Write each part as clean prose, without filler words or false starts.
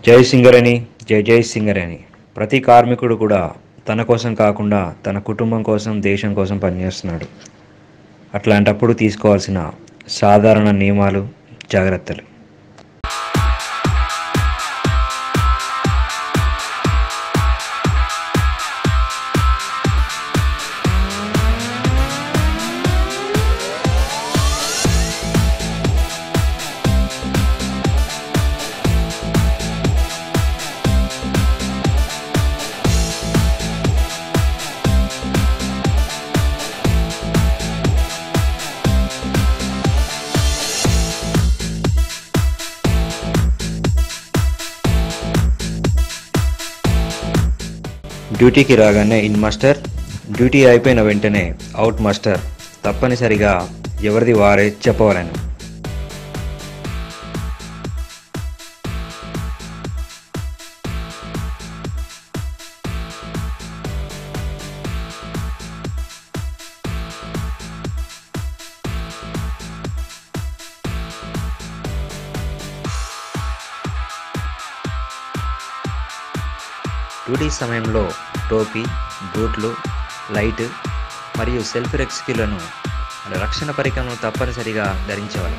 జై సింగరేణి, జై జై సింగరేణి. ప్రతి కార్మికుడు కూడా తన కోసం కాకుండా తన కుటుంబం కోసం, దేశం కోసం పనిచేస్తున్నాడు. అట్లాంటప్పుడు తీసుకోవాల్సిన సాధారణ నియమాలు, జాగ్రత్తలు. డ్యూటీకి రాగానే ఇన్ మాస్టర్, డ్యూటీ అయిపోయిన వెంటనే అవుట్ మాస్టర్ తప్పనిసరిగా ఎవరిది వారే చెప్పవలను. డ్యూటీ సమయంలో టోపీ, బూట్లు, లైట్ మరియు సెల్ఫ్ రెస్క్యూలను రక్షణ పరికరం తప్పనిసరిగా ధరించవాలి.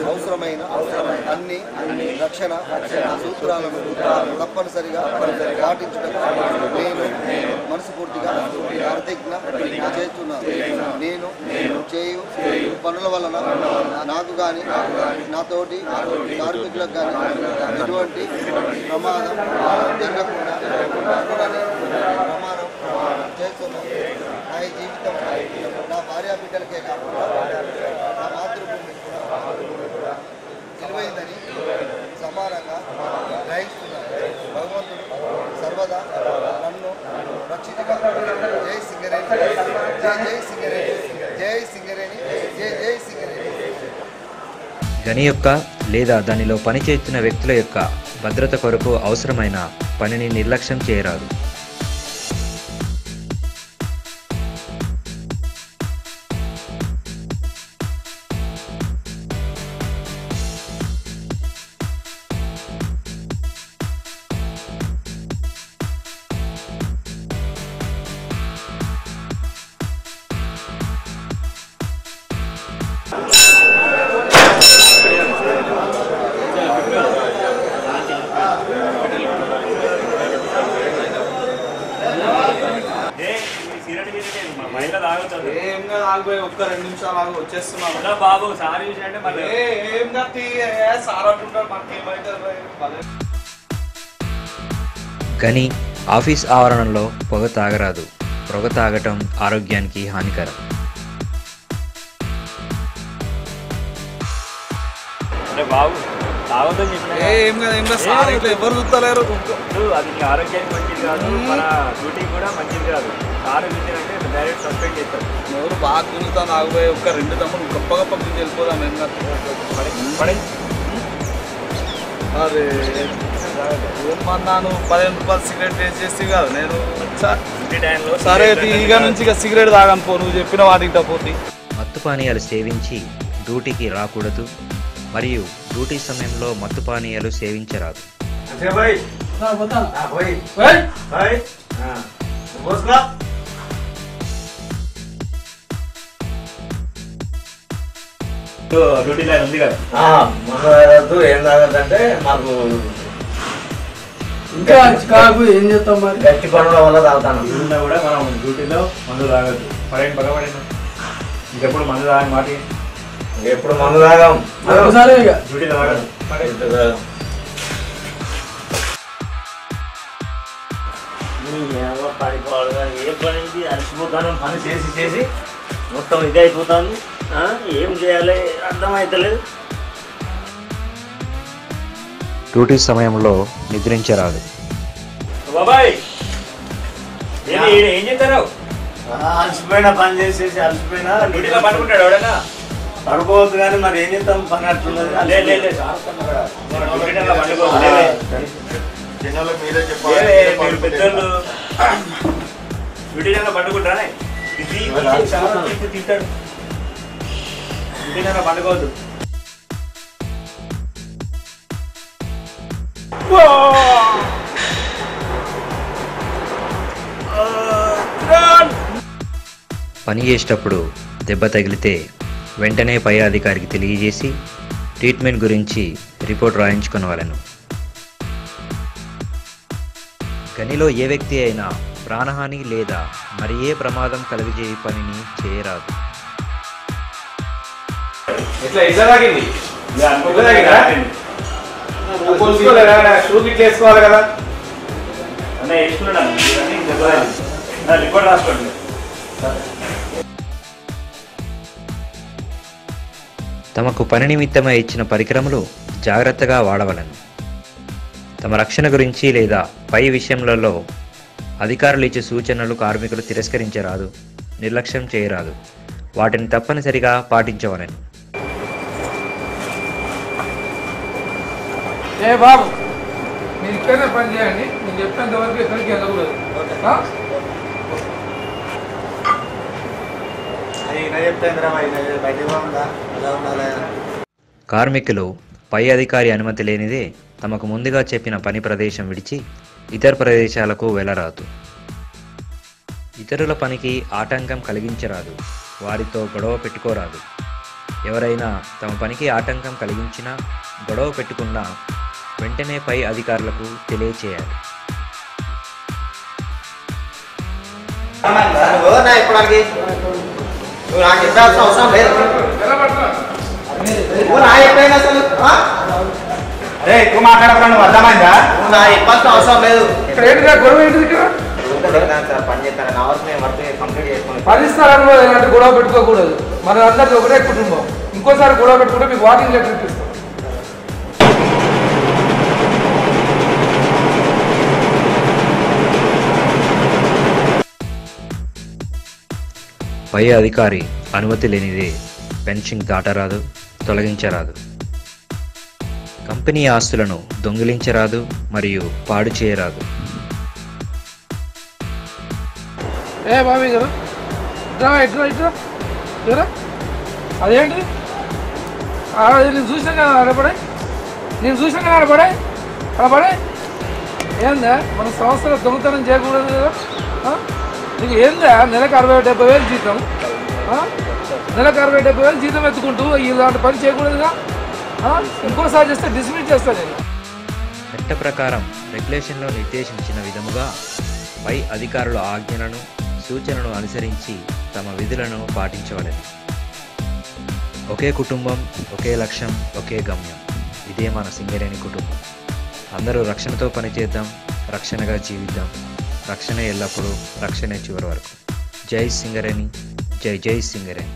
అవసరమైన అన్ని రక్షణ సూత్రాలను తప్పనిసరిగా పాటించడం నేను మనస్ఫూర్తిగా ప్రతిజ్ఞ చేస్తున్నాను. నేను చేయు పనుల వలన నాకు కానీ నాతోటి కార్మికులకు కానీ ఎటువంటి ప్రమాదం జరగకుండా ప్రమాదం చేస్తున్నాను. నా జీవితం నా భార్యా బిడ్డలకే కాకుండా నా మాతృభూమి విలువైందని సమానంగా గ్రహిస్తున్నాను. భగవంతుడు సర్వదా నన్ను రక్షితుగా. జై సింగరేణి, జై జై సింగరేణి, జై సింగరేణి, జై జై సింగరేణి. గని యొక్క లేదా దానిలో పనిచేస్తున్న వ్యక్తుల యొక్క భద్రత కొరకు అవసరమైన పనిని నిర్లక్ష్యం చేయరాదు. ఒక్క 2 నిమిషాలు ఆగి వచ్చేస్తున్నాను బాబు. సారీ ఏం సార్ అంటుంటారు, మాకేమైతే. గని ఆఫీస్ ఆవరణలో పొగ తాగరాదు. పొగ తాగటం ఆరోగ్యానికి హానికరం. బాబు తాగొద్దని చెప్పిన ఏం కదా సార్ ఇట్లా ఎవరు చూస్తలేరు. అది ఆరోగ్యానికి మంచిది కాదు, మన డ్యూటీకి కూడా మంచిది కాదు. సార్ అంటే డైరెక్ట్ సస్పెండ్ చేస్తారు. ఎవరు బాగా గుంజుతాను ఆగిపోయి ఒక్క 2 తమ్ముడు గొప్ప గొప్ప గురించి వెళ్ళిపోదాం. అరే ఏమన్నాను, 15 రూపాయలు సిగరెట్ వేస్ట్ చేస్తే కాదు నేను. సరే ఇక నుంచి ఇక సిగరెట్ తాగను పో, నువ్వు చెప్పిన వాటికి తప్పొద్ది. మత్తు పానీయాలు సేవించి డ్యూటీకి రాకూడదు మరియు డ్యూటీ సమయంలో మత్తు పానీయాలు సేవించరాదు. డ్యూటీ లైన్ ఉంది కదా, ఏం తాగదంటే మాకు ఇంకా కాకు ఏం చేస్తాం మరి, గట్టి పనుల వల్ల తాగుతాను. ఉన్నా కూడా మనం డ్యూటీలో మందు తాగద్దు. పడేయండి పగబడిన ఇంకెప్పుడు మందు తాగని మాట, ఎప్పుడు మందు తాగాం సరే ఇక డ్యూటీలో తాగదు. పడిపోవాలి ఏ పని అలసిపోతాను, పని చేసి చేసి మొత్తం ఇదే అయిపోతాను. ఏం చేయాలి అర్థమవుతలేదు. డ్యూటీ సమయంలో నిద్రించరాదు. బాబాయ్ ఏం చేస్తారు? అలసిపోయినా పని చేసేసి అలసిపోయినా డ్యూటీలో పడుకుంటాడు ఎవడన్నా? పడుకోవద్దు కానీ మరి ఏం చేస్తాం, పని అట్లున్నది. పెద్దోళ్ళు డ్యూటీ టైంలో పండుకుంటానే ఇప్పుడు తింటాడు. డ్యూటీ టైంలో పండుకోవద్దు. పని చేసేటప్పుడు దెబ్బ తగిలితే వెంటనే పై అధికారికి తెలియజేసి ట్రీట్మెంట్ గురించి రిపోర్ట్ రాయించుకునవలెను. గనిలో ఏ వ్యక్తి అయినా ప్రాణహాని లేదా మరి ఏ ప్రమాదం కలుగజేయ పనిని చేయరాదు. వేసుకోవాలి కదా అన్న వేసుకున్నాను. రిపోర్ట్ రాసుకోండి. తమకు పని నిమిత్తమై ఇచ్చిన పరికరములు జాగ్రత్తగా వాడవలను. తమ రక్షణ గురించి లేదా పై విషయములలో అధికారులు ఇచ్చే సూచనలు కార్మికులు తిరస్కరించరాదు, నిర్లక్ష్యం చేయరాదు. వాటిని తప్పనిసరిగా పాటించవలెను. ఏ బాబు మీరు ఇక్కడనే పని చేయండి, నేను చెప్పేంత వరకు ఎక్కడికి వెళ్ళకూడదు. కార్మికులు పై అధికారి అనుమతి లేనిదే తమకు ముందుగా చెప్పిన పని ప్రదేశం విడిచి ఇతర ప్రదేశాలకు వెళ్ళరాదు. ఇతరుల పనికి ఆటంకం కలిగించరాదు, వారితో గొడవ పెట్టుకోరాదు. ఎవరైనా తమ పనికి ఆటంకం కలిగించినా గొడవ పెట్టుకున్నా వెంటనే పై అధికారులకు తెలియచేయాలి. అరే ఎక్కువ మాట్లాడకుండా నువ్వు అర్థమైందా? నా ఇబ్బంది అవసరం లేదు. ఇక్కడ ఏంటి గొడవ ఏంటిది? ఇక్కడ పని చేస్తాను నా వర్క్ నేను వర్క్ కంప్లీట్ చేసుకుని పరిస్థితులు ఇలాంటి గొడవ పెట్టుకోకూడదు. మన అందరిది ఒకటే కుటుంబం. ఇంకోసారి గొడవ పెట్టుకుంటే మీకు వార్నింగ్ లెటర్ ఇప్పిస్తాం. పై అధికారి అనుమతి లేనిదే పెన్షన్ దాటరాదు, తొలగించరాదు. కంపెనీ ఆస్తులను దొంగిలించరాదు మరియు పాడు చేయరాదు. ఏ బాబీ గారు ఇట్రా ఇట్రా ఇట్రా ఇట్రా. అదేంటి నేను చూసాను కదా ఆడపడే, నేను చూసాను కదా ఆడపడే ఆడపడే. ఏందా మన సంస్థలో దొంగతనం చేయకూడదు కదా? నీకు ఏందా నెలకు 60,000-70,000 జీతం, నెలకు 60,000-70,000 జీతం ఎత్తుకుంటూ ఇలాంటి పని చేయకూడదుగా. ఇంకోసారి చేస్తే డిస్మిస్ చేస్తాను నేను. చట్ట ప్రకారం రెగ్యులేషన్లో నిర్దేశించిన విధముగా పై అధికారుల ఆజ్ఞలను, సూచనలను అనుసరించి తమ విధులను పాటించవలెను. ఒకే కుటుంబం, ఒకే లక్ష్యం, ఒకే గమ్యం. ఇదే మన సింగరేణి కుటుంబం. అందరూ రక్షణతో పనిచేద్దాం, రక్షణగా జీవిద్దాం. రక్షణ ఎల్లప్పుడూ, రక్షణే చివరి వరకు. జై సింగరేణి, జై జై సింగరేణి.